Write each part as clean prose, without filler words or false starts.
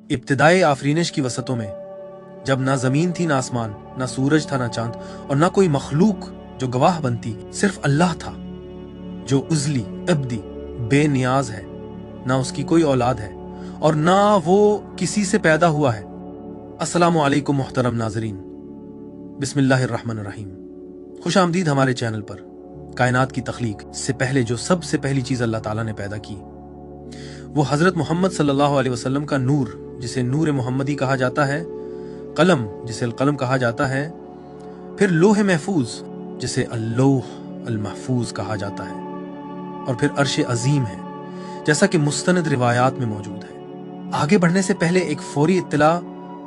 इब्तिदाई आफरीनिश की वसतों में, जब ना जमीन थी ना आसमान, ना सूरज था ना चांद, और ना कोई मखलूक जो गवाह बनती, सिर्फ अल्लाह था जो उजली अब्दी बेनियाज है, ना उसकी कोई औलाद है और ना वो किसी से पैदा हुआ है। अस्सलामु अलैकुम मुहतरम नाजरीन, बिस्मिल्लाहिर्रहमानिर्रहीम। खुश आमदीद हमारे चैनल पर। कायनात की तख्लीक से पहले जो सबसे पहली चीज अल्लाह ताला ने पैदा की वो हजरत मोहम्मद सल्लल्लाहु अलैहि वसल्लम का नूर, जिसे नूर मोहम्मदी कहा जाता है, कलम जिसे अलकलम कहा जाता है, फिर लोहे महफूज जिसे अल्लोह अल महफूज कहा जाता है, और फिर अर्श अजीम है, जैसा कि मुस्तनद रिवायात में मौजूद है। आगे बढ़ने से पहले एक फौरी इत्तला,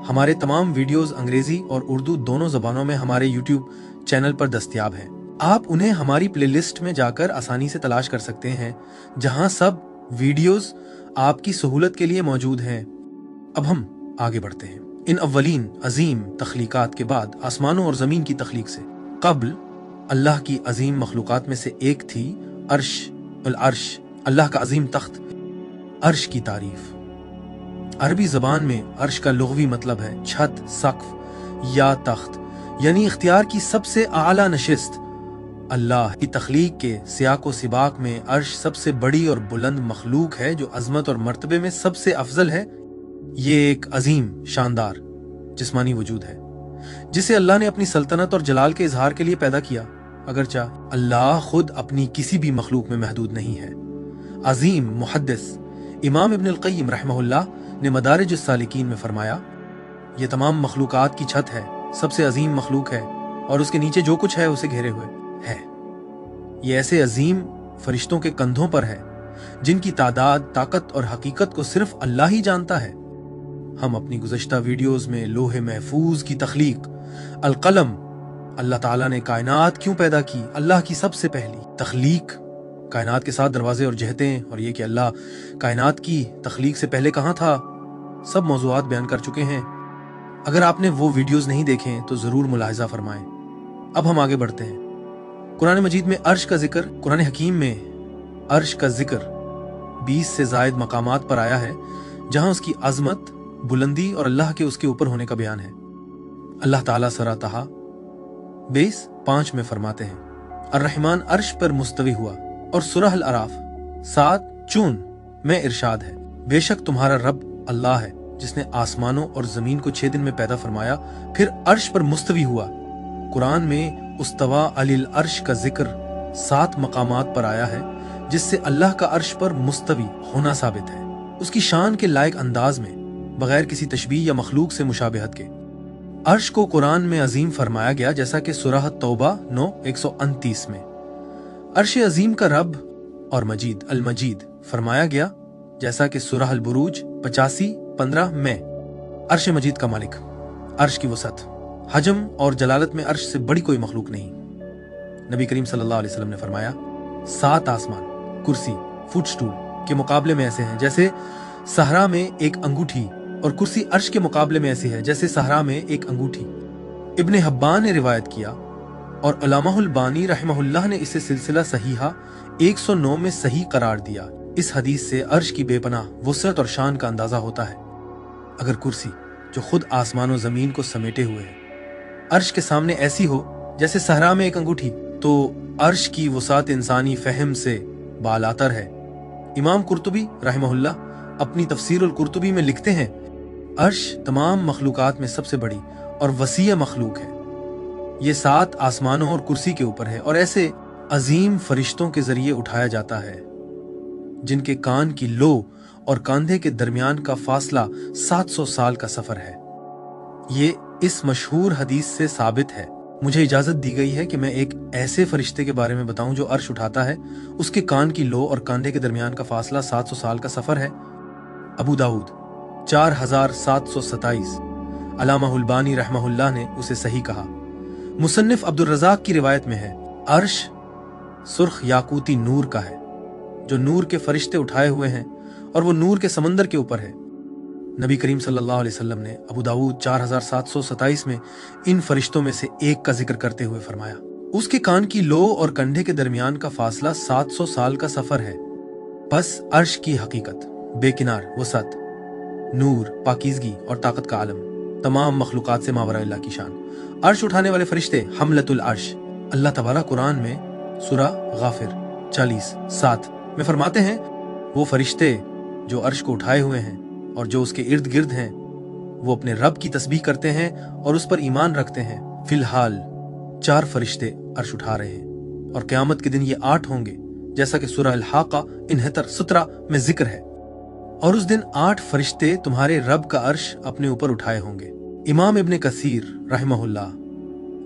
हमारे तमाम वीडियोस अंग्रेजी और उर्दू दोनों जबानों में हमारे यूट्यूब चैनल पर दस्तयाब हैं। आप उन्हें हमारी प्लेलिस्ट में जाकर आसानी से तलाश कर सकते हैं, जहां सब वीडियोस आपकी सहूलत के लिए मौजूद हैं। अब हम आगे बढ़ते हैं। इन अव्वलीन अजीम तख्लीकात के बाद आसमानों और जमीन की तख्लीक से कब्ल अल्लाह की अजीम मखलूकात में से एक थी अर्श। अर्श अल्लाह का अजीम तख्त। अर्श की तारीफ। अरबी जबान में अर्श का लुग़वी मतलब है छत, सक़्फ़ या तख्त, यानी इख्तियार की सबसे आला नशिस्त। अल्लाह की तख्लीक के सियाको सिबाक में अर्श सबसे बड़ी और बुलंद मखलूक है, जो अजमत और मर्तबे में सबसे अफजल है। ये एक अजीम शानदार जिस्मानी वजूद है जिसे अल्लाह ने अपनी सल्तनत और जलाल के इजहार के लिए पैदा किया, अगरचा अल्लाह खुद अपनी किसी भी मखलूक में महदूद नहीं है। अजीम मुहद्दिस इमाम इब्न अल-क़य्यिम रहमहुल्लाह ने मदारिजुस सालिकीन में फरमाया, ये तमाम मखलूकात की छत है, सबसे अजीम मखलूक है और उसके नीचे जो कुछ है उसे घेरे हुए है। ये ऐसे अजीम फरिश्तों के कंधों पर है जिनकी तादाद, ताकत और हकीकत को सिर्फ अल्लाह ही जानता है। हम अपनी गुज़श्ता वीडियोस में लोहे महफूज की तख्लीक, अलकलम, अल्लाह ताला ने कायनात क्यों पैदा की, अल्लाह की सबसे पहली तख्लीक, कायनात के साथ दरवाजे और जहतें, और ये कि अल्लाह कायनात की तख्लीक से पहले कहाँ था, सब मौज़ूआत बयान कर चुके हैं। अगर आपने वो वीडियोस नहीं देखें तो जरूर मुलाहिजा फरमाएं। अब हम आगे बढ़ते हैं। कुरान मजीद में अर्श का जिक्र, कुरान हकीम में अर्श का जिक्र 20 से जायद मकामात पर आया है, जहां उसकी अजमत, बुलंदी और अल्लाह के उसके ऊपर होने का बयान है। अल्लाह ताला सूरह तहा 22:5 में फरमाते हैं, अर्रहमान अर्श पर मुस्तवी हुआ, और सूरह अल-अराफ 7:4 में इरशाद है, बेशक तुम्हारा रब अल्लाह है जिसने आसमानों और जमीन को 6 दिन में पैदा फरमाया, फिर अर्श पर मुस्तवी हुआ। कुरान में उस्तवा अलिल अर्श का जिक्र 7 मकामात पर आया है, जिससे अल्लाह का अर्श पर मुस्तवी होना साबित है, उसकी शान के लायक अंदाज में, बगैर किसी तशबीह या मखलूक से मुशाबहत के। अर्श को कुरान में अजीम फरमाया गया, जैसा कि सूरह तौबा 9:129 में। अर्श अजीम का रब और मजीद अल मजीद फरमाया गया, जैसा कि सूरह अल बुरूज 85:15 में। अर्श मजीद का मालिक, अर्श की वसत, हजम और जलालत में अर्श से बड़ी कोई मखलूक नहीं। नबी करीम सल्लल्लाहु अलैहि वसल्लम ने फरमाया, 7 आसमान कुर्सी, फुटस्टूल के मुकाबले में ऐसे हैं जैसे सहरा में एक अंगूठी, और कुर्सी अर्श के मुकाबले में ऐसी है जैसे सहरा में एक अंगूठी। इब्ने हब्बान ने रिवायत किया और अल्लामाहुल बानी रहमहुल्लाह ने इसे सिलसिला सहीहा 109 में सही करार दिया। इस हदीस से अर्श की बेपनाह वुसअत और शान का अंदाजा होता है। अगर कुर्सी, जो खुद आसमान और जमीन को समेटे हुए है, अर्श के सामने ऐसी हो जैसे सहरा में एक अंगूठी, तो अर्श की वुसात इंसानी फहम से बालातर है। इमाम कुर्तुबी रहमहुल्लाह अपनी तफसीरुल कुर्तुबी में लिखते हैं, अर्श तमाम मखलूकात में सबसे बड़ी और वसीय मखलूक है। ये 7 आसमानों और कुर्सी के ऊपर है और ऐसे अजीम फरिश्तों के जरिए उठाया जाता है जिनके कान की लो और कंधे के दरमियान का फासला 700 साल का सफर है। ये इस मशहूर हदीस से साबित है। मुझे इजाजत दी गई है कि मैं एक ऐसे फरिश्ते के बारे में बताऊं जो अर्श उठाता है, उसके कान की लो और कंधे के दरमियान का फासला 700 साल का सफर है। अबू दाऊद 4727। अल्लामाहुल बानी रहमहुल्लाह ने उसे सही कहा। मुसन्निफ अब्दुल रज़ाक की रिवायत में है, अर्श सुर्ख याकूती नूर का है, जो नूर के फरिश्ते उठाए हुए हैं, और वो नूर के समंदर के ऊपर है। नबी करीम सल्लल्लाहु अलैहि वसल्लम ने अबू दाऊद 4727 में इन फरिश्तों में से एक का जिक्र करते हुए फरमाया, उसके कान की लो और कंधे के दरमियान का फासला 700 साल का सफर है। बस अर्श की हकीकत, बेकिनार वसत, नूर, पाकीज़गी और ताकत का आलम, तमाम मखलूक़ात से मावरा अल्लाह की शान। अर्श उठाने वाले फरिश्ते हमलतुल अर्श। अल्लाह तबारा कुरान में सूरा गाफिर 40:7 में फरमाते हैं, वो फरिश्ते जो अर्श को उठाए हुए हैं और जो उसके इर्द गिर्द हैं, वो अपने रब की तस्बीह करते हैं और उस पर ईमान रखते हैं। फिलहाल 4 फरिश्ते अर्श उठा रहे हैं और क़यामत के दिन ये 8 होंगे, जैसा कि सूरह अल-हाक़ा 69:17 में जिक्र है। और उस दिन 8 फरिश्ते तुम्हारे रब का अर्श अपने ऊपर उठाए होंगे। इमाम इब्न कसीर रहमहुल्लाह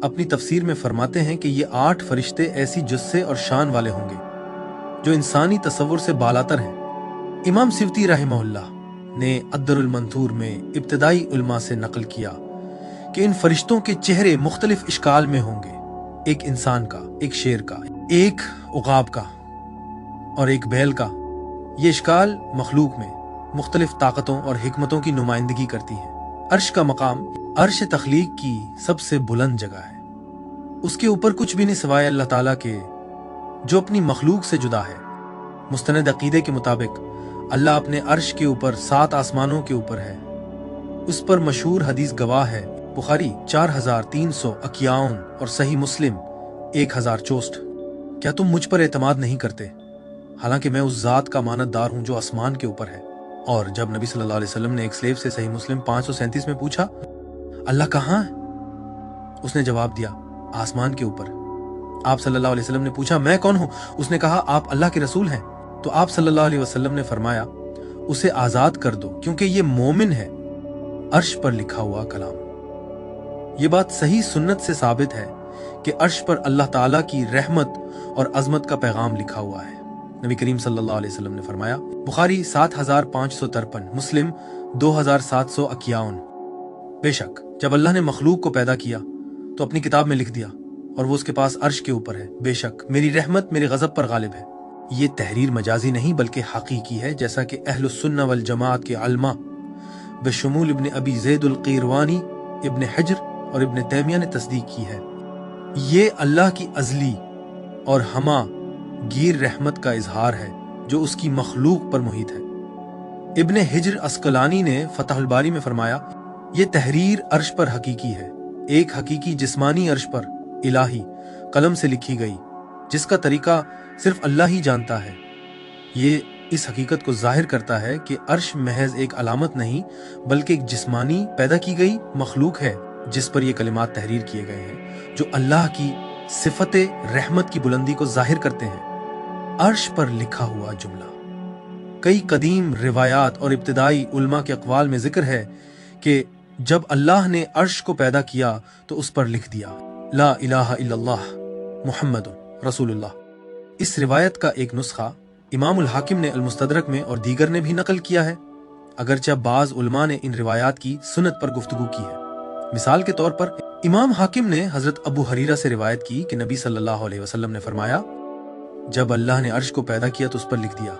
अपनी तफसीर में फरमाते हैं कि ये 8 फरिश्ते ऐसी जुस्से और शान वाले होंगे जो इंसानी तसव्वुर से बालातर हैं। इमाम सिवती रहमहुल्लाह ने अद्दरुल मंथूर में इब्तिदाई उलमा से नकल किया कि इन फरिश्तों के चेहरे मुख्तलिफ इश्काल में होंगे, एक इंसान का, एक शेर का, एक उकाब का और एक बैल का। ये इश्काल मखलूक में मुख्तलिफ ताकतों और हिकमतों की नुमाइंदगी करती है। अर्श का मकाम अर्श तख्लीक की सबसे बुलंद जगह है। उसके ऊपर कुछ भी नहीं सिवाय अल्लाह ताला के, जो अपनी मखलूक से जुदा है। मुस्तनद अकीदे के मुताबिक अल्लाह अपने अर्श के ऊपर 7 आसमानों के ऊपर है। उस पर मशहूर हदीस गवाह है, बुखारी 4351 और सही मुस्लिम 1064। क्या तुम मुझ पर एतमाद नहीं करते, हालांकि मैं उस जात का मानतदार हूं जो आसमान के ऊपर है। और जब नबी सल्लल्लाहु अलैहि वसल्लम ने एक स्लेव से सही मुस्लिम 537 में पूछा, अल्लाह कहाँ है? उसने जवाब दिया, आसमान के ऊपर। आप सल्लल्लाहु अलैहि वसल्लम ने पूछा, मैं कौन हूं? उसने कहा, आप अल्लाह के रसूल हैं। तो आप सल्लल्लाहु अलैहि वसल्लम ने फरमाया, उसे आजाद कर दो, क्योंकि ये मोमिन है। अर्श पर लिखा हुआ कलाम। ये बात सही सुन्नत से साबित है कि अर्श पर अल्लाह ताला की रहमत और अजमत का पैगाम लिखा हुआ है। नबी करीम सल्लल्लाहु अलैहि वसल्लम ने फरमाया, बुखारी 7553, मुस्लिम 2751, बेशक जब अल्लाह ने मखलूक को पैदा किया तो अपनी किताब में लिख दिया और वो उसके पास अर्श के ऊपर है, बेशक मेरी रहमत मेरे गजब पर गालिब है। ये तहरीर मजाजी नहीं बल्कि हकीकी है, जैसा कि अहलुस सुन्ना वल जमात के अलमा बशमूल इब्न अबी ज़ैदुल क़ीरवानी, इब्न हजर और इब्न तैमिया ने तस्दीक की है। ये अल्लाह की अज़ली और हमा गिर रहमत का इजहार है जो उसकी मखलूक पर मुहित है। इब्न हिजर अस्कलानी ने फतहुल बारी में फरमाया, ये तहरीर अर्श पर हकीकी है, एक हकीकी जिस्मानी अर्श पर इलाही कलम से लिखी गई, जिसका तरीका सिर्फ अल्लाह ही जानता है। ये इस हकीकत को जाहिर करता है कि अर्श महज एक अलामत नहीं बल्कि एक जिस्मानी पैदा की गई मखलूक है, जिस पर ये कलिमात तहरीर किए गए हैं जो अल्लाह की सिफत रहमत की बुलंदी को जाहिर करते हैं। अर्श पर लिखा हुआ जुमला कई कदीम रिवायात और इब्तिदाई उलमा के अक़वाल में जिक्र है कि जब अल्लाह ने अर्श को पैदा किया तो उस पर लिख दिया, ला इलाहा इल्लल्लाह मुहम्मदुर रसूलुल्लाह। इस रिवायत का एक नुस्खा इमामुल हाकिम ने अल-मुस्तदरक में और दीगर ने भी नकल किया है, अगरचे बाज़ उलमा ने इन रिवायात की सुन्नत पर गुफ्तगू की है। मिसाल के तौर पर इमाम हाकिम ने हजरत अबू हरीरा से रिवायत की कि नबी सल्लल्लाहु अलैहि वसल्लम ने फरमाया, जब अल्लाह ने अर्श को पैदा किया तो उस पर लिख दिया,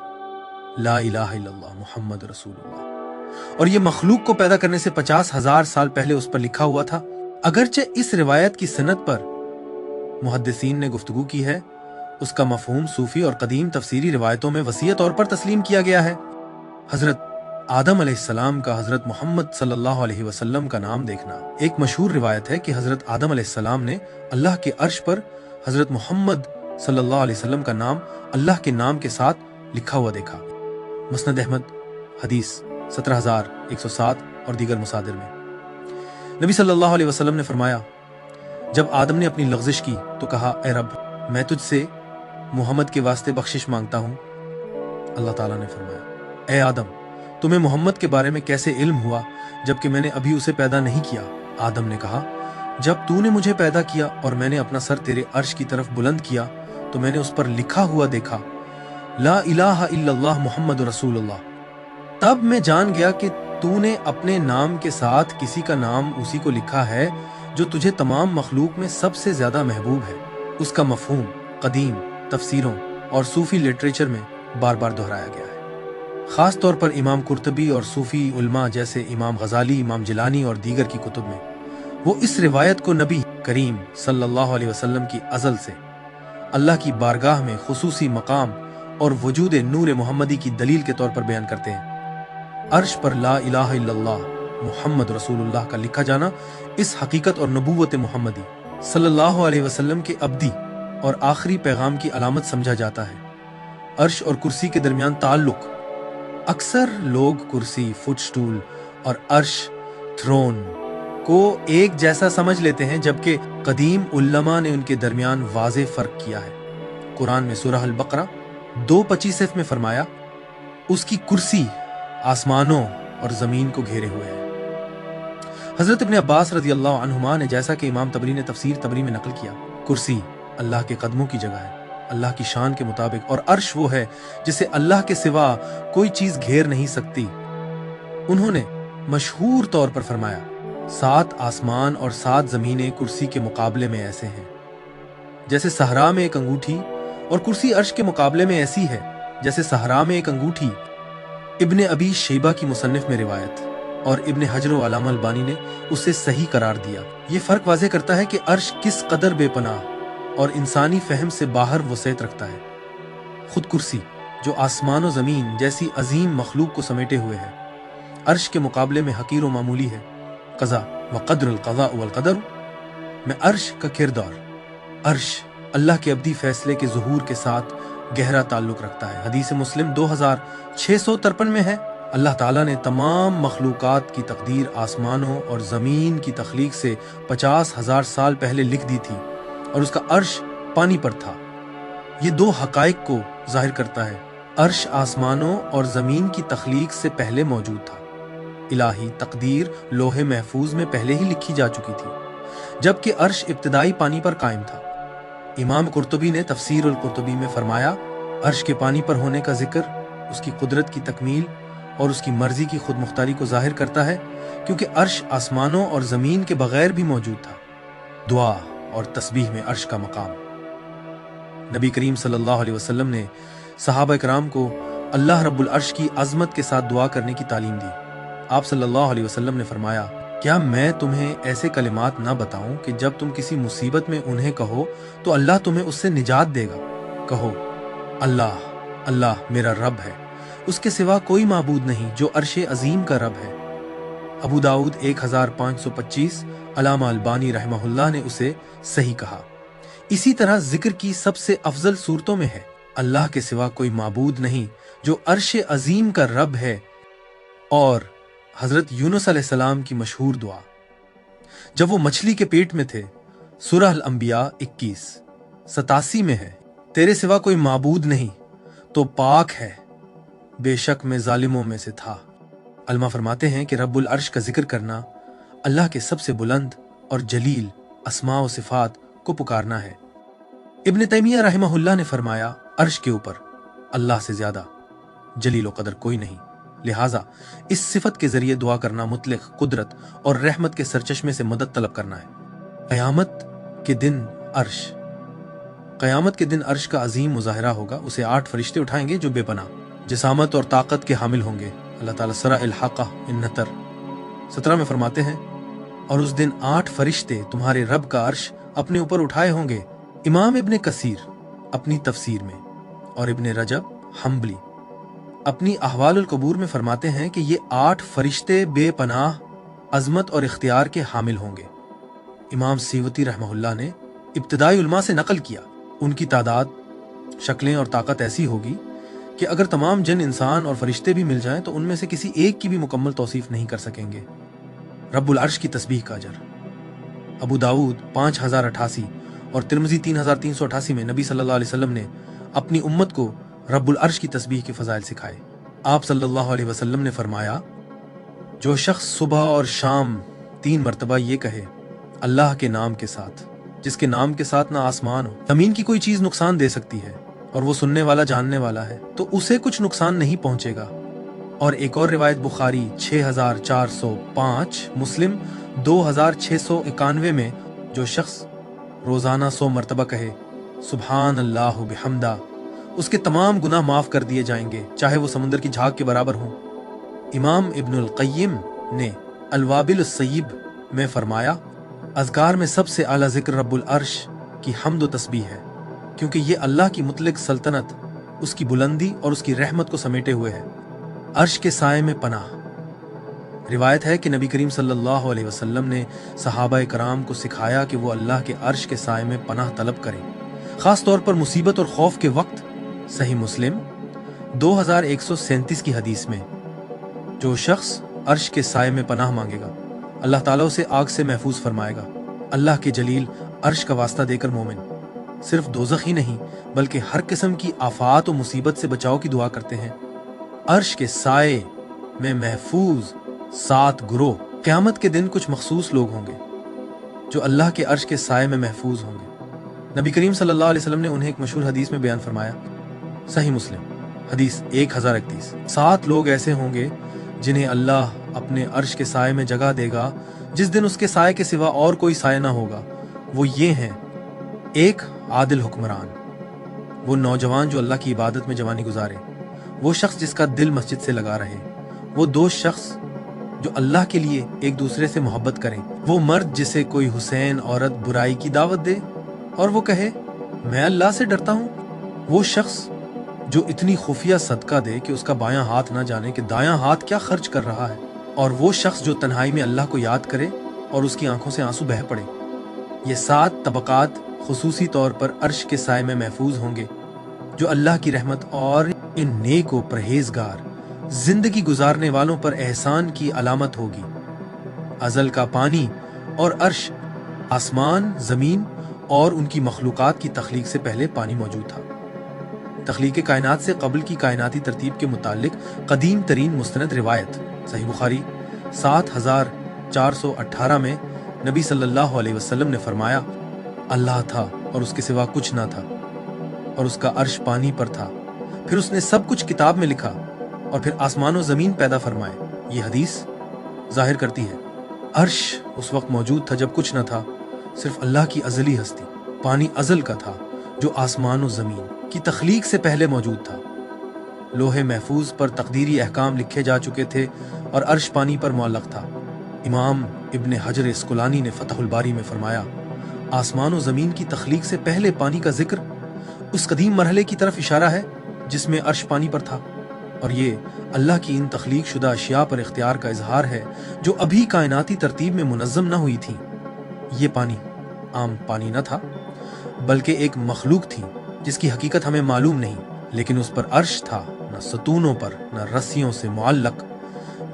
ला इलाहा इल्लल्लाह मुहम्मद रसूलुल्लाह। और ये मखलूक को पैदा करने से 50,000 साल पहले उस पर लिखा हुआ था। अगरचे इस रिवायत की सनद पर मुहद्दिसीन ने गुफ्तगू की है, उसका मफहूम सूफी और कदीम तफसीरी रिवायतों में वसीह तौर पर तस्लीम किया गया है। हजरत आदम अलैहिस्सलाम का हजरत मोहम्मद सल्लल्लाहु अलैहि वसल्लम का नाम देखना एक मशहूर रिवायत है कि हजरत आदम अलैहिस्सलाम ने अल्लाह के अर्श पर हजरत मोहम्मद सल्लल्लाहु अलैहि वसल्लम का नाम अल्लाह के नाम के साथ लिखा हुआ देखा। मुस्नद अहमद हदीस 17,107 और दीगर मुसादिर में नबी सल्लल्लाहु अलैहि वसल्लम ने फरमाया, जब आदम ने अपनी लग़ज़िश की तो कहा, ए रब, मैं तुझसे मोहम्मद के वास्ते बख्शिश मांगता हूँ। अल्लाह ताला ने फरमाया, ए आदम, तुम्हें मोहम्मद के बारे में कैसे इल्म हुआ जबकि मैंने अभी उसे पैदा नहीं किया? आदम ने कहा, जब तूने मुझे पैदा किया और मैंने अपना सर तेरे अर्श की तरफ बुलंद किया तो मैंने उस पर लिखा हुआ देखा, ला इलाहा इल्लल्लाह मुहम्मद रसूलुल्लाह। तब मैं जान गया कि तूने अपने नाम के साथ किसी का नाम उसी को लिखा है जो तुझे तमाम मखलूक में सबसे ज्यादा महबूब है। उसका मफहूम कदीम तफसीरों और सूफी लिटरेचर में बार बार दोहराया गया है। खास तौर पर इमाम कुर्तबी और सूफी उलमा जैसे इमाम गजाली, इमाम जिलानी और दीगर की कुतुब में वो इस रिवायत को नबी करीम सल्लल्लाहु अलैहि वसल्लम की अज़ल से अल्लाह की बारगाह में खुसूसी मकाम और वजूद नूर मोहम्मदी की दलील के तौर पर बयान करते हैं। अर्श पर ला इलाहा इल्लल्लाह मुहम्मद रसूलुल्लाह का लिखा जाना इस हकीकत और नबूवत मुहम्मदी सल्लल्लाहु अलैहि वसल्लम के अब्दी और आखिरी पैगाम की अलामत समझा जाता है। अर्श और कुर्सी के दरमियान ताल्लुक। अक्सर लोग कुर्सी, फुटस्टूल और अर्श, थ्रोन को एक जैसा समझ लेते हैं, जबकि कदीम उल्लमा ने उनके दरमियान वाज़े फर्क किया है। कुरान में सूरह अल-बकरा 2:25 में फरमाया, उसकी कुर्सी आसमानों और जमीन को घेरे हुए है। हजरत इब्न अब्बास रज़ी अल्लाह अन्हुमा ने, जैसा कि इमाम तबरी ने तफसीर तबरी में नकल किया, कुर्सी अल्लाह के कदमों की जगह है, अल्लाह की शान के मुताबिक, और अर्श वो है जिसे अल्लाह के सिवा कोई चीज घेर नहीं सकती। उन्होंने मशहूर तौर पर फरमाया, 7 आसमान और 7 जमीनें कुर्सी के मुकाबले में ऐसे हैं जैसे सहरा में एक अंगूठी, और कुर्सी अर्श के मुकाबले में ऐसी है जैसे सहरा में एक अंगूठी। इब्ने अबी शैबा की मुसन्निफ में रिवायत, और इब्ने हजर व अल्लामा अलबानी ने उसे सही करार दिया। ये फर्क वाज़े करता है कि अर्श किस कदर बेपनाह और इंसानी फहम से बाहर वसैत रखता है। खुद कुर्सी, जो आसमान और जमीन जैसी अजीम मखलूक को समेटे हुए है, अर्श के मुकाबले में हकीर व मामूली है। क़ज़ा व क़द्र अल-क़ज़ा वल क़दर में अर्श का किरदार। अर्श अल्लाह के अब्दी फैसले के ज़ुहूर के साथ गहरा ताल्लुक रखता है। हदीस मुस्लिम 2653 में है, अल्लाह ताला ने तमाम मखलूकात की तकदीर आसमानों और ज़मीन की तख्लीक से 50,000 साल पहले लिख दी थी, और उसका अर्श पानी पर था। ये 2 हकाइक को जाहिर करता है। अर्श आसमानों और ज़मीन की तख्लीक से पहले मौजूद था। इलाही तकदीर लोहे महफूज में पहले ही लिखी जा चुकी थी, जबकि अर्श इब्तिदाई पानी पर कायम था। इमाम कुर्तुबी ने तफसीर अल-कुर्तुबी में फरमाया, अर्श के पानी पर होने का जिक्र उसकी कुदरत की तकमील और उसकी मर्जी की खुद मुख्तारी को जाहिर करता है, क्योंकि अर्श आसमानों और ज़मीन के बगैर भी मौजूद था। दुआ और तस्बीह में अर्श का मकाम। नबी करीम सल्लल्लाहु अलैहि वसल्लम ने सहाबा किराम को अल्लाह रब्बुल अर्श की अजमत के साथ दुआ करने की तालीम दी। आप सल्लल्लाहु अलैहि वसल्लम ने फरमाया, क्या मैं तुम्हें ऐसे कलिमात ना बताऊं कि जब तुम किसी मुसीबत में उन्हें कहो तो अल्लाह तुम्हें उससे निजात देगा। कहो, अल्लाह अल्लाह मेरा रब है, उसके सिवा कोई माबूद नहीं जो अर्श अजीम का रब है। अबू दाऊद 1525, अल्लामा अलबानी रहमहुल्लाह ने उसे सही कहा। इसी तरह जिक्र की सबसे अफजल सूरतों में है, अल्लाह के सिवा कोई माबूद नहीं जो अर्श अजीम का रब है, और हजरत यूनुस अलैहिस्सलाम की मशहूर दुआ जब वो मछली के पेट में थे, सूरह अल-अंबिया 21:87 में है, तेरे सिवा कोई माबूद नहीं तो पाक है, बेशक मैं जालिमों में से था। अलमा फरमाते हैं कि रब्बुल अर्श का जिक्र करना अल्लाह के सबसे बुलंद और जलील अस्मा व सिफात को पुकारना है। इब्न तैमिया रहमहुल्लाह ने फरमाया, अर्श के ऊपर अल्लाह से ज्यादा जलील व कदर कोई नहीं, लिहाजा इस सिफत के जरिए दुआ करना मुतलक कुदरत और रहमत के सरचश्मे से मदद तलब करना है। क़यामत के दिन अर्श का अजीम मुजाहिरा होगा। उसे 8 फरिश्ते उठाएंगे जो बेपनाह जिसामत और ताकत के हामिल होंगे। अल्लाह ताला सूरह अल-हाक़ा 17 में फरमाते हैं, और उस दिन 8 फरिश्ते तुम्हारे रब का अर्श अपने ऊपर उठाए होंगे। इमाम इब्न कसीर अपनी तफसीर में और इब्न रजब हम्बली अपनी अहवाल कबूर में फरमाते हैं कि ये 8 फरिश्ते बेपनाह अजमत और इख्तियार के हामिल होंगे। इमाम सीवती रहमहुल्लाह ने इब्तिदाई उलमा से नकल किया, उनकी तादाद, शक्लें और ताकत ऐसी होगी कि अगर तमाम जिन, इंसान और फरिश्ते भी मिल जाएं तो उनमें से किसी एक की भी मुकम्मल तौसीफ नहीं कर सकेंगे। रब्बुल अर्श की तस्बीह का अजर। अबू दाऊद 5088 और तिरमिज़ी 3388 में नबी सल्लल्लाहु अलैहि वसल्लम ने अपनी उम्मत को रब्बुल अर्श की तस्बीह के फजाइल सिखाए। आप सल्लल्लाहु अलैहि वसल्लम ने फरमाया, जो शख्स सुबह और शाम 3 मरतबा ये कहे, अल्लाह के नाम के साथ, जिसके नाम के साथ ना आसमान हो, जमीन की कोई चीज नुकसान दे सकती है, और वो सुनने वाला जानने वाला है, तो उसे कुछ नुकसान नहीं पहुंचेगा। और एक और रिवायत बुखारी 6405, मुस्लिम 2691 में, जो शख्स रोजाना 100 मरतबा कहे सुबहान अल्लाह बिहम्दा, उसके तमाम गुनाह माफ कर दिए जाएंगे, चाहे वो समुद्र की झाग के बराबर हों। इमाम इब्नुल क़य्यिम ने अल-वाबिल अस्सय्यिब में फरमाया, अज़कार में सबसे आला जिक्र रब्बुल अर्श की हम्द व तस्बीह है, क्योंकि ये अल्लाह की मुतलक सल्तनत, उसकी बुलंदी और उसकी रहमत को समेटे हुए है। अर्श के साए में पनाह। रिवायत है कि नबी करीम सल्लल्लाहु अलैहि वसल्लम ने सहाबा कराम को सिखाया कि वो अल्लाह के अर्श के साए में पनाह तलब करें, खास तौर पर मुसीबत और खौफ के वक्त। सही मुस्लिम 2137 की हदीस में, जो शख्स अर्श के साए में पनाह मांगेगा, अल्लाह ताला उसे आग से महफूज फरमाएगा। अल्लाह के जलील अर्श का वास्ता देकर मोमिन सिर्फ दोज़ख ही नहीं बल्कि हर किस्म की आफात और मुसीबत से बचाव की दुआ करते हैं। अर्श के साए में महफूज 7 गुरोह। क़यामत के दिन कुछ मखसूस लोग होंगे जो अल्लाह के अर्श के साए में महफूज होंगे। नबी करीम सल्लल्लाहु अलैहि वसल्लम ने उन्हें एक मशहूर हदीस में बयान फरमाया। सही मुस्लिम हदीस 1031। 7 लोग ऐसे होंगे जिन्हें अल्लाह अपने अर्श के साए में जगह देगा जिस दिन उसके साए के सिवा और कोई साए ना होगा। वो ये हैं: 1 आदिल हुक्मरान, वो नौजवान जो अल्लाह की इबादत में जवानी गुजारे, वो शख्स जिसका दिल मस्जिद से लगा रहे, वो 2 शख्स जो अल्लाह के लिए एक दूसरे से मोहब्बत करें, वो मर्द जिसे कोई हुसैन औरत बुराई की दावत दे और वो कहे मैं अल्लाह से डरता हूँ, वो शख्स जो इतनी खुफिया सदका दे कि उसका बायां हाथ ना जाने कि दायां हाथ क्या खर्च कर रहा है, और वो शख्स जो तन्हाई में अल्लाह को याद करे और उसकी आंखों से आंसू बह पड़े। ये 7 तबकात खुसूसी तौर पर अर्श के साए में महफूज होंगे जो अल्लाह की रहमत और इन नेक व परहेजगार जिंदगी गुजारने वालों पर एहसान की अलामत होगी। अज़ल का पानी और अर्श, आसमान, जमीन और उनकी मखलूकात की तख्लीक से पहले पानी मौजूद था। तख्लीक कायनात से कबल की कायनाती तरतीब के मुतालिक कदीम तरीन मुस्तनद रिवायत सही बुखारी 7418 में नबी सल्लल्लाहु अलैहि वसल्लम ने फरमाया, अल्लाह था और उसके सिवा कुछ ना था और उसका अर्श पानी पर था, फिर उसने सब कुछ किताब में लिखा और फिर आसमान और जमीन पैदा फरमाए। ये हदीस जाहिर करती है अर्श उस वक्त मौजूद था जब कुछ न था, सिर्फ अल्लाह की अजली हस्ती। पानी अजल का था जो आसमान और जमीन की तख्लीक से पहले मौजूद था। लोहे महफूज पर तकदीरी अहकाम लिखे जा चुके थे और अर्श पानी पर मुअल्लक था। इमाम इब्न हजर अस्कुलानी ने फतहुल बारी में फरमाया, आसमान और जमीन की तख्लीक से पहले पानी का जिक्र उस कदीम मरहले की तरफ इशारा है जिसमें अर्श पानी पर था, और ये अल्लाह की इन तख्लीक शुदा अशिया पर इख्तियार का इजहार है जो अभी कायनाती तरतीब में मुनज़्ज़म न हुई थी। ये पानी आम पानी न था बल्कि एक मखलूक थी जिसकी हकीकत हमें मालूम नहीं, लेकिन उस पर अर्श था, न सतूनों पर न रस्सियों से मुअल्लक,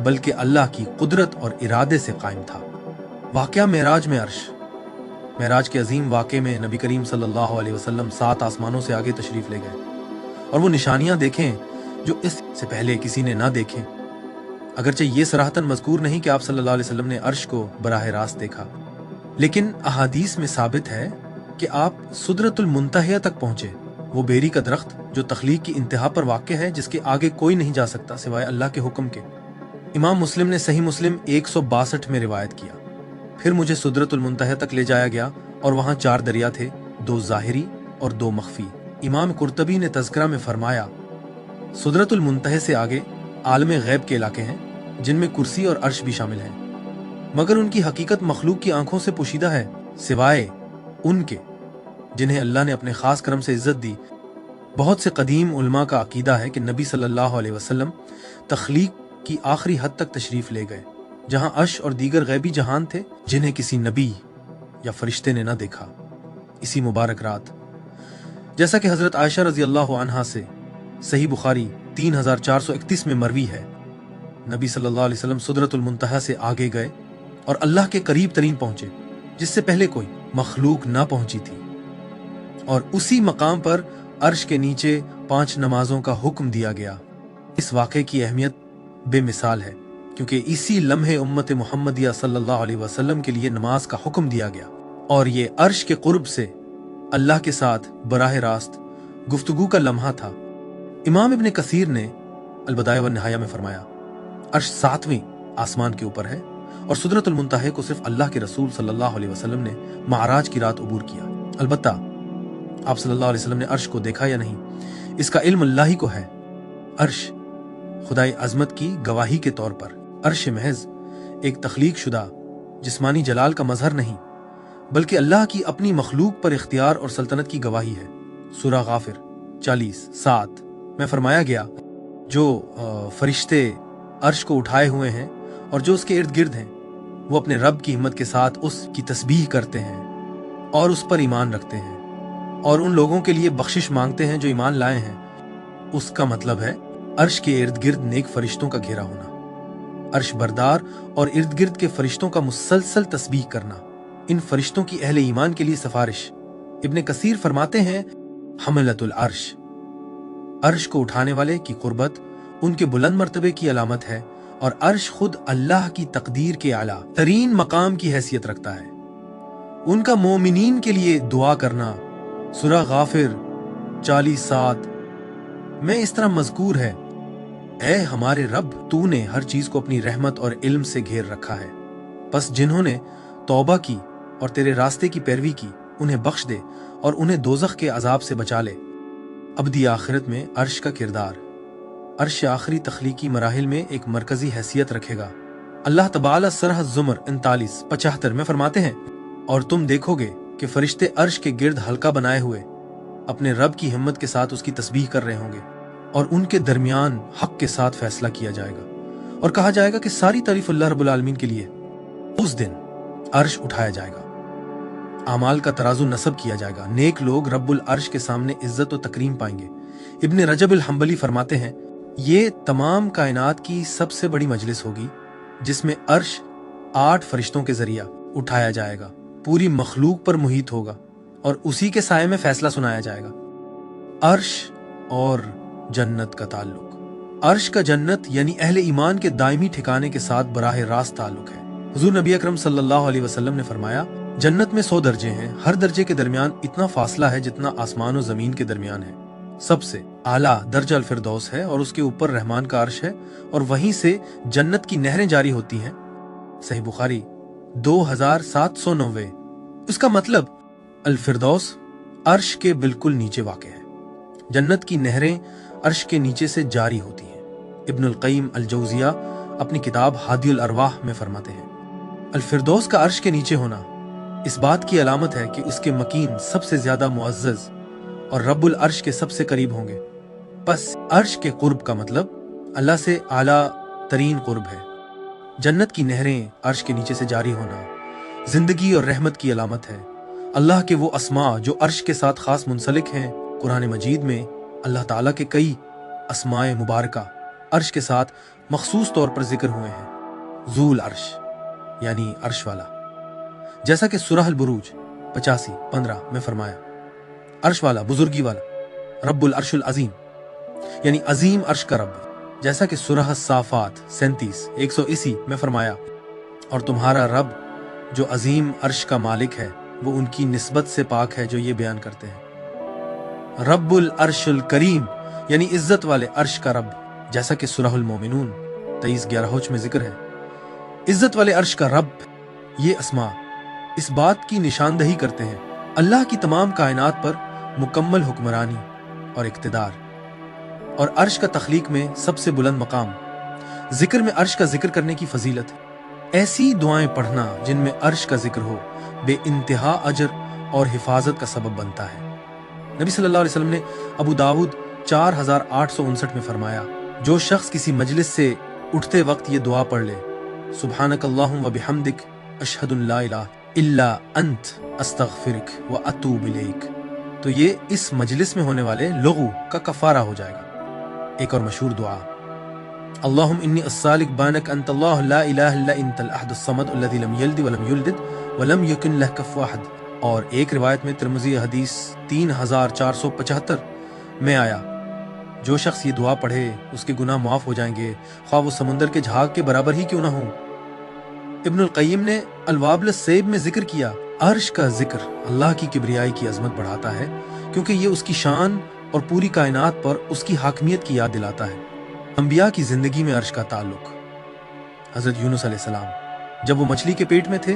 बल्कि अल्लाह की कुदरत और इरादे से कायम था। वाक़या मेराज में अर्श। मेराज के अजीम वाक़े में नबी करीम सल्लल्लाहु अलैहि वसल्लम 7 आसमानों से आगे तशरीफ ले गए और वो निशानियां देखें जो इससे पहले किसी ने ना देखें। अगरचे ये सराहतन मज़कूर नहीं कि आप सल्लल्लाहु अलैहि वसल्लम ने अर्श को बराह रास्त देखा, लेकिन अहादीस में साबित है कि आप सुदरतुल मुंतहा तक पहुंचे, वो बेरी का दरख्त जो तख्लीक की इंतहा पर वाक़ है, जिसके आगे कोई नहीं जा सकता सिवाय अल्लाह के हुक्म के। इमाम मुस्लिम ने सही मुस्लिम 162 में रिवायत किया। फिर मुझे सुदरतुल मुंतहा तक ले जाया गया और वहां 4 दरिया थे, 2 ज़ाहिरी और 2 मख्फी। इमाम कुर्तबी ने तज़किरा में फरमाया, सुदरतुल मुंतहा से आगे आलम गैब के इलाके हैं जिनमें कुर्सी और अर्श भी शामिल हैं, मगर उनकी हकीकत मखलूक की आंखों से पोशीदा है सिवाय उनके जिन्हें अल्लाह ने अपने खास करम से इज्जत दी। बहुत से कदीम उलमा का अकीदा है कि नबी सल्लल्लाहु अलैहि वसल्लम तख्लीक की आखिरी हद तक तशरीफ ले गए, जहां अर्श और दीगर गैबी जहान थे जिन्हें किसी नबी या फरिश्ते ने न देखा। इसी मुबारक रात, जैसा कि हजरत आयशा रजी अल्लाह अन्हा से सही बुखारी 3431 में मरवी है, नबी सल्लल्लाहु अलैहि वसल्लम सुदरतुल मुंतहा से आगे गए और अल्लाह के करीब तरीन पहुंचे जिससे पहले कोई मखलूक ना पहुंची थी, और उसी मकाम पर अर्श के नीचे 5 नमाजों का हुक्म दिया गया। इस वाक़े की अहमियत बेमिसाल है क्योंकि इसी लम्हे उम्मत मुहम्मदिया सल्लल्लाहु अलैहि वसल्लम के लिए नमाज का हुक्म दिया गया, और ये अर्श के कुर्ब से अल्लाह के साथ बराह रास्त गुफ्तगू का लम्हा था। इमाम इब्न कसीर ने अल-बदाया व निहाया में फरमाया, अर्श 7वें आसमान के ऊपर है और सुदरतुल मुंतहा को सिर्फ अल्लाह के रसूल सल्लल्लाहु अलैहि वसल्लम ने माराज की रात अबूर किया। अलबत्ता आप सल्लल्लाहु अलैहि वसल्लम ने अर्श को देखा या नहीं, इसका इल्म अल्लाह ही को है। अर्श खुदाई अजमत की गवाही के तौर पर अर्श महज एक तख्लीक शुदा जिस्मानी जलाल का मजहर नहीं, बल्कि अल्लाह की अपनी मखलूक पर इख्तियार और सल्तनत की गवाही है। सूरह गाफिर 40:7 में फरमाया गया, जो फरिश्ते अर्श को उठाए हुए हैं और जो उसके इर्द गिर्द हैं वो अपने रब की हिम्मत के साथ उसकी तस्बीह करते हैं और उस पर ईमान रखते हैं और उन लोगों के लिए बख्शिश मांगते हैं जो ईमान लाए हैं। उसका मतलब है अर्श के इर्द गिर्द नेक फरिश्तों का घेरा होना, अर्श बरदार और इर्द गिर्द के फरिश्तों का मुसलसल तस्बीह करना, इन फरिश्तों की अहले ईमान के लिए सिफारिश। इब्ने कसीर फरमाते हैं हमलतुल अर्श, अर्श को उठाने वाले की कुर्बत उनके बुलंद मर्तबे की अलामत है और अर्श खुद अल्लाह की तकदीर के आला तरीन मकाम की हैसियत रखता है। उनका मोमिनीन के लिए दुआ करना सूरह गाफिर 40:7 में इस तरह मज़कूर है, ऐ हमारे रब, तूने हर चीज को अपनी रहमत और इल्म से घेर रखा है, बस जिन्होंने तौबा की और तेरे रास्ते की पैरवी की उन्हें बख्श दे और उन्हें दोज़ख के अजाब से बचा ले। अब्दी आखिरत में अर्श का किरदार अर्श आखिरी तख्लीकी मराहिल में एक मरकजी हैसियत रखेगा। अल्लाह तबाला सरह ज़ुमर 39-75 में फरमाते हैं, और तुम देखोगे कि फरिश्ते अर्श के गिर्द हल्का बनाए हुए अपने रब की हिम्मत के साथ उसकी तस्बीह कर रहे होंगे और उनके दरमियान हक के साथ फैसला किया जाएगा और कहा जाएगा कि सारी तारीफ अल्लाह रब्बुल आलमीन के लिए। उस दिन अर्श उठाया जाएगा, आमाल का तराजू नसब किया जाएगा, नेक लोग रब्बुल अर्श के सामने इज्जत और तकरीम पाएंगे। इब्ने रजब अल हम्बली फरमाते हैं, ये तमाम कायनात की सबसे बड़ी मजलिस होगी जिसमें अर्श 8 फरिश्तों के जरिया उठाया जाएगा, पूरी मखलूक पर मुहित होगा और उसी के साये में फैसला सुनाया जाएगा। अर्श और जन्नत का ताल्लुक, अर्श का जन्नत यानी अहले ईमान के दायमी ठिकाने के साथ बराह रास्त ताल्लुक है। हुजूर नबी अकरम सल्लल्लाहु अलैहि वसल्लम ने फरमाया, जन्नत में 100 दर्जे हैं, हर दर्जे के दरमियान इतना फासला है जितना आसमान और जमीन के दरमियान है। सबसे आला दर्जा अल फिरदौस है और उसके ऊपर रहमान का अर्श है और वहीं से जन्नत की नहरें जारी होती हैं। सही बुखारी 2790। इसका मतलब अल फिरदौस अर्श के बिल्कुल नीचे वाक़ है, जन्नत की नहरें अर्श के नीचे से जारी होती हैं। इब्नुल क़य्यिम अल जौज़िया अपनी किताब हादियुल अरवाह में फरमाते हैं, अल फिरदौस का अर्श के नीचे होना इस बात की अलामत है कि उसके मकीन सबसे ज्यादा मुअज़्ज़ज़ और रब्बुल अर्श के सबसे करीब होंगे। बस अर्श के कुर्ब का मतलब अल्लाह से आला तरीन कुर्ब है। जन्नत की नहरें अर्श के नीचे से जारी होना जिंदगी और रहमत की अलामत है। अल्लाह के वो अस्मा जो अर्श के साथ खास मुंसलिक हैं, कुरान मजीद में अल्लाह ताला के कई अस्माए मुबारका अर्श के साथ मखसूस तौर पर जिक्र हुए हैं। ज़ूल अर्श यानी अर्श वाला, जैसा कि सूरह अल बुरूज 85-15 में फरमाया, अर्श वाला, बुजुर्गी वाला, रब्बुल अर्शुल अजीम यानी अजीम अर्श का रब। जैसा कि सूरह साफात 37-180 में फरमाया, और तुम्हारा रब जो अजीम अर्श का मालिक है वो उनकी निस्बत से पाक है जो ये बयान करते हैं। रब्बुल अर्शुल करीम यानी इज्जत वाले अर्श का रब, जैसा कि सूरह अल मोमिनून 23-11 में जिक्र है। इज्जत वाले अर्श का रब, ये अस्मा इस बात की निशानदही करते हैं अल्लाह की तमाम कायनात पर मुकम्मल हुक्मरानी और इक्तिदार और अर्श का तख्लीक में सबसे बुलंद मकाम। जिक्र में अर्श का जिक्र करने की फजीलत है। ऐसी दुआएं पढ़ना जिनमें अर्श का जिक्र हो बे इंतहा अजर और हिफाजत का सबब बनता है। नबी सल्लल्लाहु अलैहि वसल्लम ने अबू दाऊद 4859 में फरमाया, जो शख्स किसी मजलिस से उठते वक्त ये दुआ पढ़ ले, सुब्हानकल्लाहुम्मा व बिहम्दिक अशहदु अल्ला इलाहा इल्ला अंत अस्तगफिरुक व अतूबु इलैक, तो ये इस मजलिस में होने वाले लोगों का कफारा हो जाएगा। एक और मशहूर दुआ, अल्लाहुम इन्नी अस्सालिक बानक अंतल्लाहु ला इलाहा इल्ला अंतल अहदुस समद अल्लज़ी लम यलिद व लम युलदिद व लम यकुन लहु कुफुवन अहद। और एक रिवायत में तिरमिज़ी हदीस 3475 में आया, जो शख्स ये दुआ पढ़े उसके गुनाह माफ हो जाएंगे, ख्वाह वो समुंदर के झाग के बराबर ही क्यों ना हो। इब्नुल क़य्यिम ने अल-वाबिल सैब में जिक्र किया, अर्श का जिक्र अल्लाह की किब्रियाई की अजमत बढ़ाता है क्योंकि ये उसकी शान और पूरी कायनात पर उसकी हाकमियत की याद दिलाता है। अंबिया की जिंदगी में अर्श का ताल्लुक, हजरत यूनुस अलैहिस्सलाम जब वो मछली के पेट में थे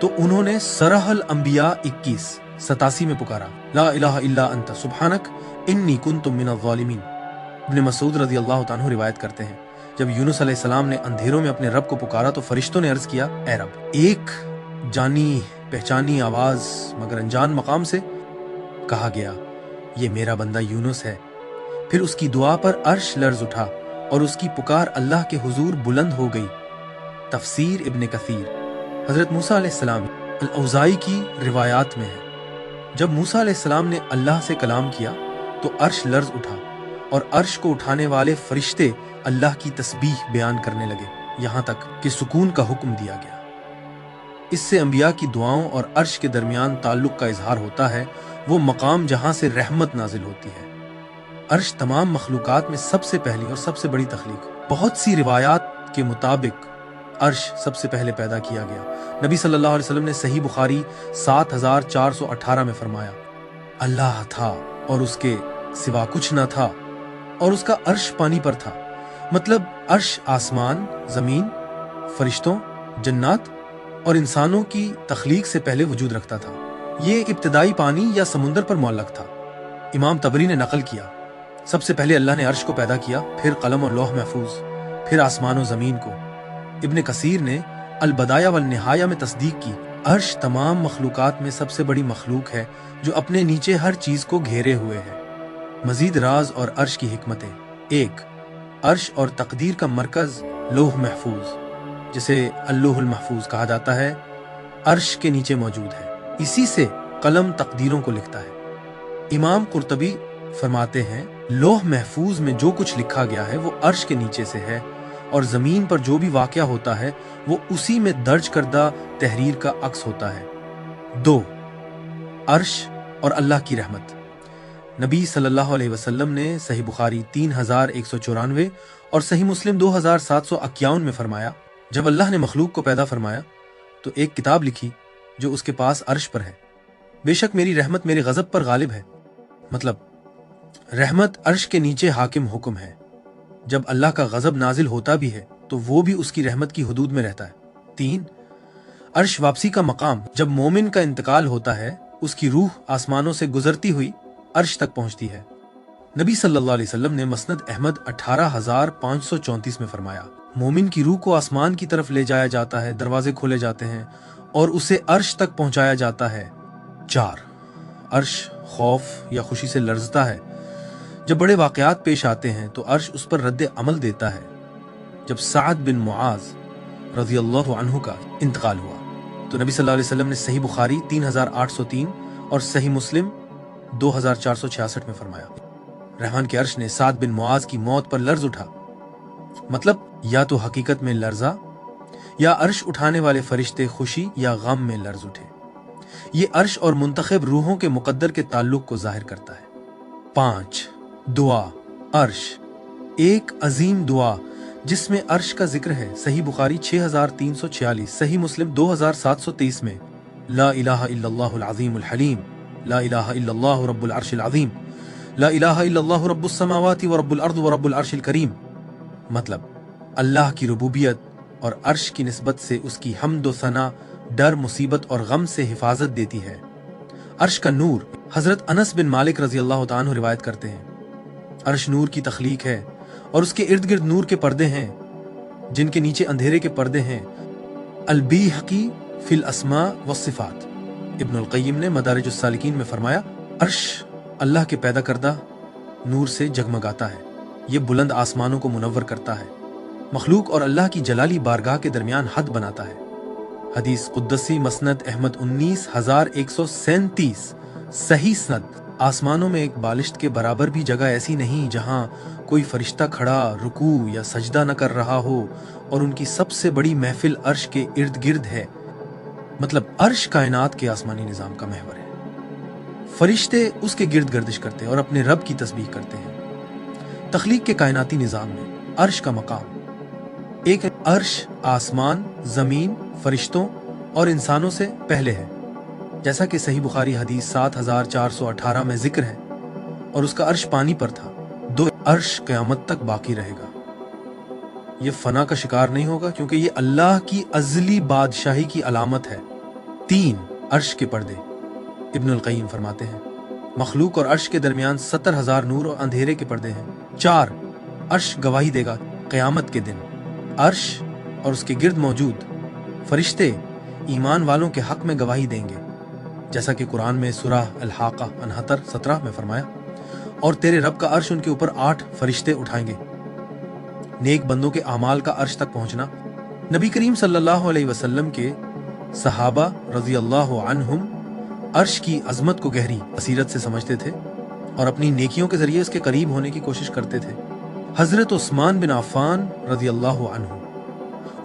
तो उन्होंने सरहल अंबिया 21-87 में पुकारा, ला इलाहा इल्ला अंत सुब्हानक इन्नी कुन्तु मिनज़ ज़ालिमीन। इब्न मसूद रज़ी अल्लाह ताला अन्हु रिवायत करते हैं, जब यूनुस अलैहिस्सलाम ने अंधेरों में अपने रब को पुकारा तो फरिश्तों ने अर्ज किया, ए रब, एक जानी पहचानी आवाज मगर अनजान मकाम से कहा गया, ये मेरा बंदा यूनुस है। फिर उसकी दुआ पर अर्श लर्ज उठा और उसकी पुकार अल्लाह के हुजूर बुलंद हो गई। तफसीर इब्न कसीर। हज़रत मूसा अलैहिस्सलाम अल-औज़ाई की रिवायात में है, जब मूसा अलैहिस्सलाम ने अल्लाह से कलाम किया तो अर्श लर्ज उठा और अर्श को उठाने वाले फरिश्ते अल्लाह की तस्बीह बयान करने लगे, यहाँ तक कि सुकून का हुक्म दिया गया। इससे अंबिया की दुआओं और अर्श के दरमियान ताल्लुक का इजहार होता है, वो मकाम जहाँ से रहमत नाजिल होती है। अर्श तमाम मखलूकात में सबसे पहली और सबसे बड़ी तख्लीक। बहुत सी रिवायात के मुताबिक अर्श सबसे पहले पैदा किया गया। नबी सल्लल्लाहु अलैहि वसल्लम ने सही बुखारी 7418 में फरमाया, अल्लाह था और उसके सिवा कुछ न था और उसका अर्श पानी पर था। मतलब अर्श आसमान, जमीन, फरिश्तों, जन्नात और इंसानों की तख्लीक से पहले वजूद रखता था। ये इब्तिदाई पानी या समुंदर पर मुअल्लक था। इमाम तबरी ने नकल किया, सबसे पहले अल्लाह ने अर्श को पैदा किया, फिर कलम और लौह महफूज, फिर आसमान और जमीन को। इब्न कसीर ने अल-बदाया वल निहाया में तस्दीक की, अर्श तमाम मखलूकात में सबसे बड़ी मखलूक है जो अपने नीचे हर चीज को घेरे हुए है। मजीद राज और अर्श की हिकमतें। 1. अर्श और तकदीर का मरकज लौह महफूज, जिसे अल्लाहुल महफूज कहा जाता है, अर्श के नीचे मौजूद है। इसी से कलम तकदीरों को लिखता है। इमाम कुर्तबी फरमाते हैं, लौह महफूज में जो कुछ लिखा गया है वो अर्श के नीचे से है और जमीन पर जो भी वाक़या होता है वो उसी में दर्ज करदा तहरीर का अक्स होता है। 2. अर्श और अल्लाह की रहमत। नबी सल्लल्लाहु अलैहि वसल्लम ने सही बुखारी 3194 और सही मुस्लिम 2751 में फरमाया, जब अल्लाह ने मखलूक को पैदा फरमाया तो एक किताब लिखी जो उसके पास अर्श पर है। बेशक मेरी रहमत मेरे गजब पर गालिब है। मतलब रहमत अर्श के नीचे हाकिम हुक्म है। जब अल्लाह का गजब नाजिल होता भी है तो वो भी उसकी रहमत की हुदूद में रहता है। 3. अर्श वापसी का मकाम। जब मोमिन का इंतकाल होता है उसकी रूह आसमानों से गुजरती हुई अर्श तक पहुंचती है। नबी सल्लल्लाहु अलैहि वसल्लम ने मसनद अहमद 18534 में फरमाया, मोमिन की रूह को आसमान की तरफ ले जाया जाता है, दरवाजे खोले जाते हैं और उसे अर्श तक पहुंचाया जाता है। 4. अर्श खौफ या खुशी से लर्जता है। जब बड़े वाकयात पेश आते हैं तो अर्श उस पर रद्द अमल देता है। जब साद बिन मुआज रज़ियल्लाहु अन्हु का इंतकाल हुआ तो नबी सल्लल्लाहु अलैहि वसल्लम ने सही बुखारी 3803 और सही मुस्लिम 2466 में फरमाया, रहमान के अर्श ने साद बिन मुआज की मौत पर लर्ज उठा। मतलब या तो हकीकत में लर्जा या अर्श उठाने वाले फरिश्ते खुशी या गम में लर्ज उठे। ये अर्श और मुंतखब रूहों के मुकद्दर के ताल्लुक को जाहिर करता है। 5. दुआ। अर्श एक अजीम दुआ जिसमें अर्श का जिक्र है। सही बुखारी 6346, सही मुस्लिम 2723 में, ला इलाहा इल्लल्लाहुल अज़ीमुल हलीम, ला इलाहा इल्लल्लाहु रब्बुल अर्शिल अज़ीम, ला इलाहा इल्लल्लाहु रब्बुस समावाति व रब्बुल अर्द व रब्बुल अर्शिल करीम। मतलब अल्लाह की रुबूबियत और अर्श की निस्बत से उसकी हम्द व सना डर, मुसीबत और गम से हिफाजत देती है। अर्श का नूर। हजरत अनस बिन मालिक रज़ियल्लाहु ताला अन्हु रिवायत करते हैं, अर्श नूर की तख्लीक है और उसके इर्द गिर्द नूर के पर्दे हैं जिनके नीचे अंधेरे के पर्दे हैं। अल-बीहक़ी फिल अस्मा व सिफ़ात। इब्नुल क़य्यिम ने मदारिजुस सालिकीन में फरमाया, अर्श अल्लाह के पैदा करदा नूर से जगमगाता है। ये बुलंद आसमानों को मुनव्वर करता है, मखलूक और अल्लाह की जलाली बारगाह के दरमियान हद बनाता है। हदीस कुद्दसी मसनद अहमद 19137, सही सनद। आसमानों में एक बालिश्त के बराबर भी जगह ऐसी नहीं जहां कोई फरिश्ता खड़ा रुकू या सजदा न कर रहा हो और उनकी सबसे बड़ी महफिल अर्श के इर्द गिर्द है। मतलब अर्श कायनात के आसमानी निजाम का महवर है। फरिश्ते उसके गिर्द गर्दिश करते हैं और अपने रब की तस्बीह करते हैं। तख्लीक के कायनाती निजाम में अर्श का मकाम। एक अर्श आसमान, जमीन, फरिश्तों और इंसानों से पहले है, जैसा कि सही बुखारी हदीस 7418 में जिक्र है, और उसका अर्श पानी पर था। 2. अर्श क़यामत तक बाकी रहेगा, ये फना का शिकार नहीं होगा क्योंकि ये अल्लाह की अज़ली बादशाही की अलामत है। 3. अर्श के पर्दे। इब्नुल क़य्यिम फरमाते हैं, मखलूक और अर्श के दरमियान 70,000 नूर और अंधेरे के पर्दे हैं। 4. अर्श गवाही देगा क़यामत के दिन। अर्श और उसके गिर्द मौजूद फरिश्ते ईमान वालों के हक में गवाही देंगे, जैसा कि कुरान में सूरह अल-हाक़ा 69-17 में फरमाया, और तेरे रब का अर्श उनके ऊपर 8 फरिश्ते उठाएंगे। नेक बंदों के आमाल का अर्श तक पहुंचना, नबी करीम सल्लल्लाहु अलैहि वसल्लम के सहाबा रजी अल्लाह अन्हुम अर्श की अजमत को गहरी बसीरत से समझते थे और अपनी नेकियों के जरिए इसके करीब होने की कोशिश करते थे। हजरत उस्मान बिन अफ़्फ़ान रजी अल्लाह अन्हु,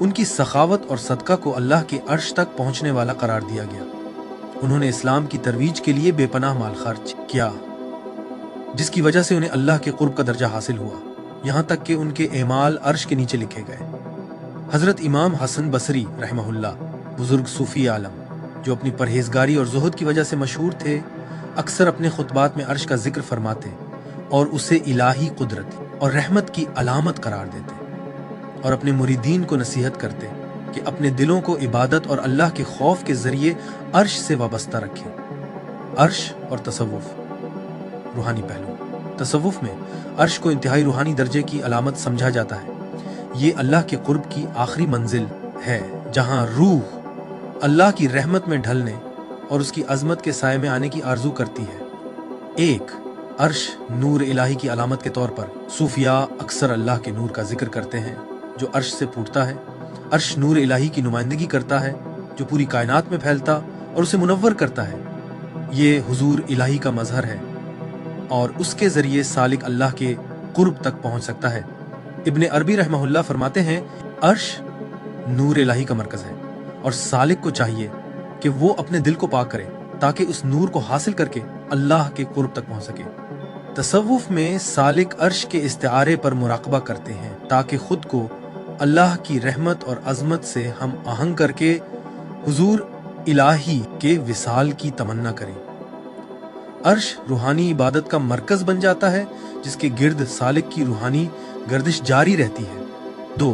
उनकी सखावत और सदका को अल्लाह के अर्श तक पहुंचने वाला करार दिया गया। उन्होंने इस्लाम की तरवीज के लिए बेपनाह माल खर्च किया, जिसकी वजह से उन्हें अल्लाह के कुर्ब का दर्जा हासिल हुआ, यहाँ तक कि उनके एमाल अर्श के नीचे लिखे गए। हजरत इमाम हसन बसरी रहमहुल्लाह, बुजुर्ग सूफी आलम जो अपनी परहेजगारी और जुहद की वजह से मशहूर थे, अक्सर अपने खुतबात में अर्श का जिक्र फरमाते और उसे इलाही कुदरत और रहमत की अलामत करार देते और अपने मुरीदीन को नसीहत करते कि अपने दिलों को इबादत और अल्लाह के खौफ के जरिए अर्श से वाबस्ता रखें। अर्श और तसव्वुफ, रूहानी पहलू। तसव्वुफ में अर्श को इंतहाई रूहानी दर्जे की अलामत समझा जाता है। ये अल्लाह के कुर्ब की आखिरी मंजिल है, जहां रूह अल्लाह की रहमत में ढलने और उसकी अजमत के साये में आने की आरजू करती है। एक, अर्श नूर इलाही की अलामत के तौर पर सूफिया अक्सर अल्लाह के नूर का जिक्र करते हैं जो अर्श से फूटता है। अर्श नूर इलाही की नुमाइंदगी करता है जो पूरी कायनात में फैलता और उसे मुनव्वर करता है। ये हुजूर इलाही का मजहर है और उसके जरिए सालिक अल्लाह के कुर्ब तक पहुंच सकता है। इब्ने अरबी रहमहुल्लाह फरमाते हैं, अर्श नूर इलाही का मरकज है और सालिक को चाहिए कि वो अपने दिल को पाक करे ताकि उस नूर को हासिल करके अल्लाह के कुर्ब तक पहुंच सके। तसव्वुफ में सालिक अर्श के इस्तिआरे पर मुराकबा करते हैं ताकि खुद को अल्लाह की रहमत और अजमत से हम आहंग करके हुजूर इलाही के विसाल की तमन्ना करें। अर्श रूहानी इबादत का मरकज बन जाता है जिसके गिर्द सालिक की रूहानी गर्दिश जारी रहती है। 2,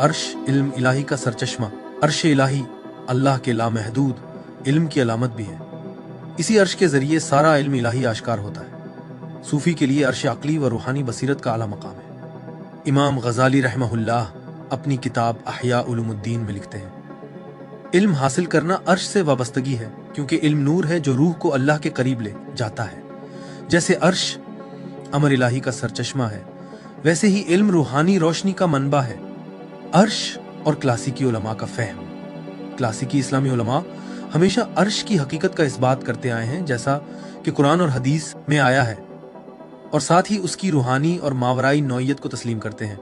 अर्श इल्म इलाही का सरचश्मा। अर्श इलाही अल्लाह के लामहदूद इल्म की अलामत भी है। इसी अर्श के जरिए सारा इल्म इलाही आश्कार होता है। सूफी के लिए अर्श अक्ली व रूहानी बसीरत का आला मकाम है। इमाम गजाली रहमहुल्लाह अपनी किताब अहया उलूमुद्दीन में लिखते हैं, इल्म हासिल करना अर्श से वाबस्तगी है क्योंकि इल्म नूर है जो रूह को अल्लाह के करीब ले जाता है। जैसे अर्श अमर इलाही का सरचश्मा है, वैसे ही इल्म रूहानी रोशनी का मनबा है। अर्श और क्लासिकी उलमा का फहम। क्लासिकी इस्लामी उलमा हमेशा अर्श की हकीकत का इस बात करते आए हैं जैसा कि कुरान और हदीस में आया है, और साथ ही उसकी रूहानी और मावराई नौइयत को तस्लीम करते हैं।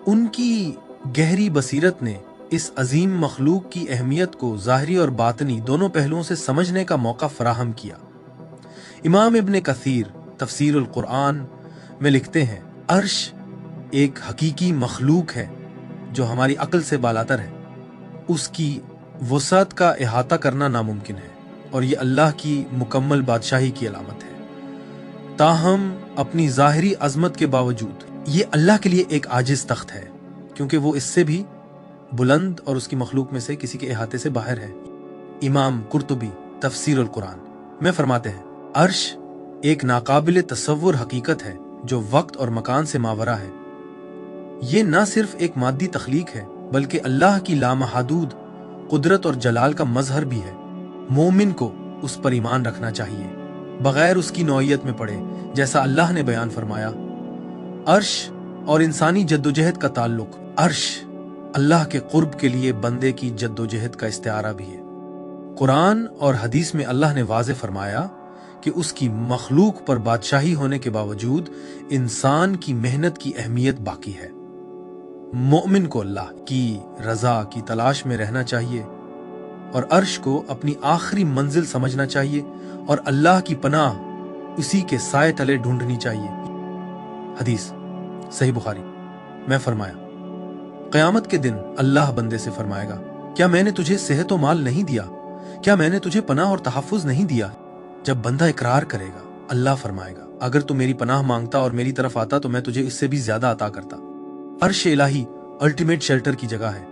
उनकी गहरी बसीरत ने इस अजीम मखलूक की अहमियत को ज़ाहिरी और बातनी दोनों पहलुओं से समझने का मौका फराहम किया। इमाम इब्ने कसीर तफसीरुल कुरान में लिखते हैं, अर्श एक हकीकी मखलूक है जो हमारी अक्ल से बालातर है। उसकी वसअत का इहाता करना नामुमकिन है और ये अल्लाह की मुकम्मल बादशाही की अलामत है। ताहम अपनी ज़ाहिरी अजमत के बावजूद ये अल्लाह के लिए एक आजिज तख्त है क्योंकि वो इससे भी बुलंद और उसकी मखलूक में से किसी के इहाते से बाहर है। इमाम कुर्तुबी तफसीरुल कुरान में फरमाते हैं, अर्श एक नाकाबिल तसव्वुर हकीकत है जो वक्त और मकान से मावरा है। ये न सिर्फ एक मादी तख्लीक है बल्कि अल्लाह की लामहदूद कुदरत और जलाल का मजहर भी है। मोमिन को उस पर ईमान रखना चाहिए बगैर उसकी नौइयत में पड़े, जैसा अल्लाह ने बयान फरमाया। अर्श और इंसानी जद्दोजहद का ताल्लुक। अर्श अल्लाह के कुर्ब के लिए बंदे की जद्दोजहद का इस्तिआरा भी है। कुरान और हदीस में अल्लाह ने वाज़े फरमाया कि उसकी मखलूक पर बादशाही होने के बावजूद इंसान की मेहनत की अहमियत बाकी है। मोमिन को अल्लाह की रजा की तलाश में रहना चाहिए और अर्श को अपनी आखिरी मंजिल समझना चाहिए और अल्लाह की पनाह उसी के साए तले ढूंढनी चाहिए। हदीस सही बुखारी में फरमाया, क़यामत के दिन अल्लाह बंदे से फरमाएगा, क्या मैंने तुझे सेहत और माल नहीं दिया? क्या मैंने तुझे पनाह और तहफ़्फ़ुज़ नहीं दिया? जब बंदा इकरार करेगा, अल्लाह फरमाएगा, अगर तू मेरी पनाह मांगता और मेरी तरफ आता तो मैं तुझे इससे भी ज्यादा अता करता। अर्श इलाही अल्टीमेट शेल्टर की जगह है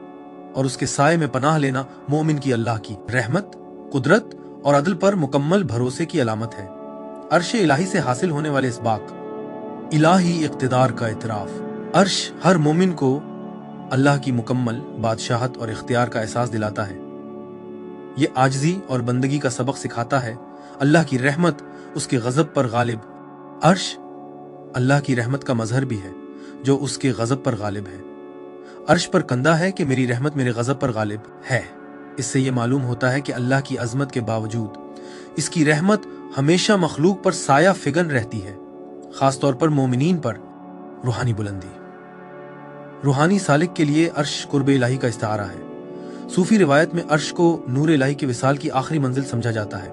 और उसके साए में पनाह लेना मोमिन की अल्लाह की रहमत, कुदरत और अदल पर मुकम्मल भरोसे की अलामत है। अर्श इलाही से हासिल होने वाले इस बाक इलाही इख्तिदार का इतराफ। अर्श हर मोमिन को अल्लाह की मुकम्मल बादशाहत और इख्तियार का एहसास दिलाता है। ये आजिज़ी और बंदगी का सबक सिखाता है। अल्लाह की रहमत उसके गज़ब पर गालिब। अर्श अल्लाह की रहमत का मजहर भी है जो उसके गज़ब पर गालिब है। अर्श पर कंधा है कि मेरी रहमत मेरे गजब पर गालिब है। इससे ये मालूम होता है कि अल्लाह की अजमत के बावजूद इसकी रहमत हमेशा मखलूक पर साया फिगन रहती है, खास तौर पर मोमिनीन पर। रूहानी बुलंदी। रूहानी सालिक के लिए अर्श कुर्ब इलाही का इस्तारा है। सूफी रिवायत में अर्श को नूर इलाही के विसाल की आखिरी मंजिल समझा जाता है।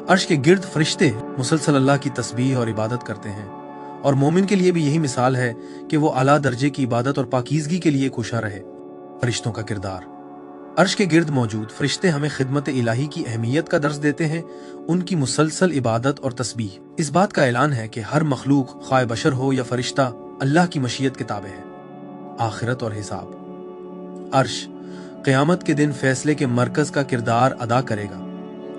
अर्श के गिर्द फरिश्ते मुसलसल अल्लाह की तस्बीह और इबादत करते हैं, और मोमिन के लिए भी यही मिसाल है कि वो आला दर्जे की इबादत और पाकीज़गी के लिए कोशा रहे। फरिश्तों का किरदार। अर्श के गिर्द मौजूद फरिश्ते हमें खिदमत इलाही की अहमियत का दर्स देते हैं, उनकी मुसलसल इबादत और तस्बीह। इस बात का ऐलान है कि हर मखलूक, ख्वाह बशर हो या फरिश्ता, अल्लाह की मशीयत के ताबे है। आखिरत और हिसाब। अर्श क़यामत के दिन फैसले के मरकज का किरदार अदा करेगा।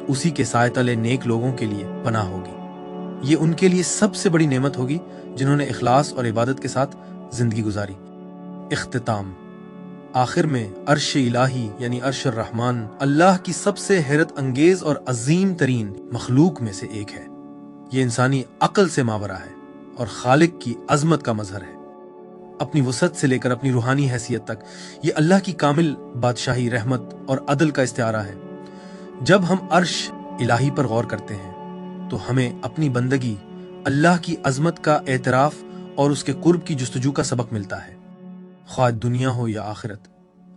उसी के साए तले नेक लोगों के लिए पनाह होगी। ये उनके लिए सबसे बड़ी नेमत होगी जिन्होंने इखलास और इबादत के साथ जिंदगी गुजारी। इख्तिताम। आखिर में अर्श इलाही यानी अर्श रहमान अल्लाह की सबसे हैरत अंगेज और अजीम तरीन मखलूक में से एक है। ये इंसानी अक्ल से मावरा है और खालिक की अजमत का मजहर है। अपनी वसत से लेकर अपनी रूहानी हैसियत तक ये अल्लाह की कामिल बादशाही, रहमत और अदल का इस्तिआरा है। जब हम अर्श इलाही पर गौर करते हैं तो हमें अपनी बंदगी, अल्लाह की अजमत का एतराफ और उसके कुर्ब की जुस्तजू का सबक मिलता है। ख्वाह दुनिया हो या आखिरत,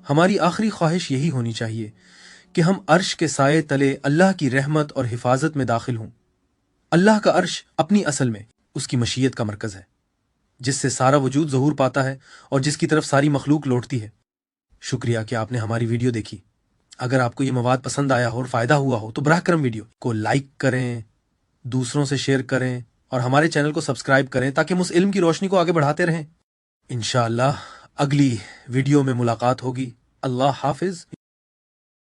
हमारी आखिरी ख्वाहिश यही होनी चाहिए कि हम अर्श के साए तले अल्लाह की रहमत और हिफाजत में दाखिल हों। अल्लाह का अर्श अपनी असल में उसकी मशीयत का मरकज है, जिससे सारा वजूद ज़हूर पाता है और जिसकी तरफ सारी मखलूक लौटती है। शुक्रिया कि आपने हमारी वीडियो देखी। अगर आपको ये मवाद पसंद आया हो और फ़ायदा हुआ हो तो बराह करम वीडियो को लाइक करें, दूसरों से शेयर करें और हमारे चैनल को सब्सक्राइब करें ताकि हम उस इल्म की रोशनी को आगे बढ़ाते रहें। इंशाअल्लाह अगली वीडियो में मुलाकात होगी। अल्लाह हाफिज़।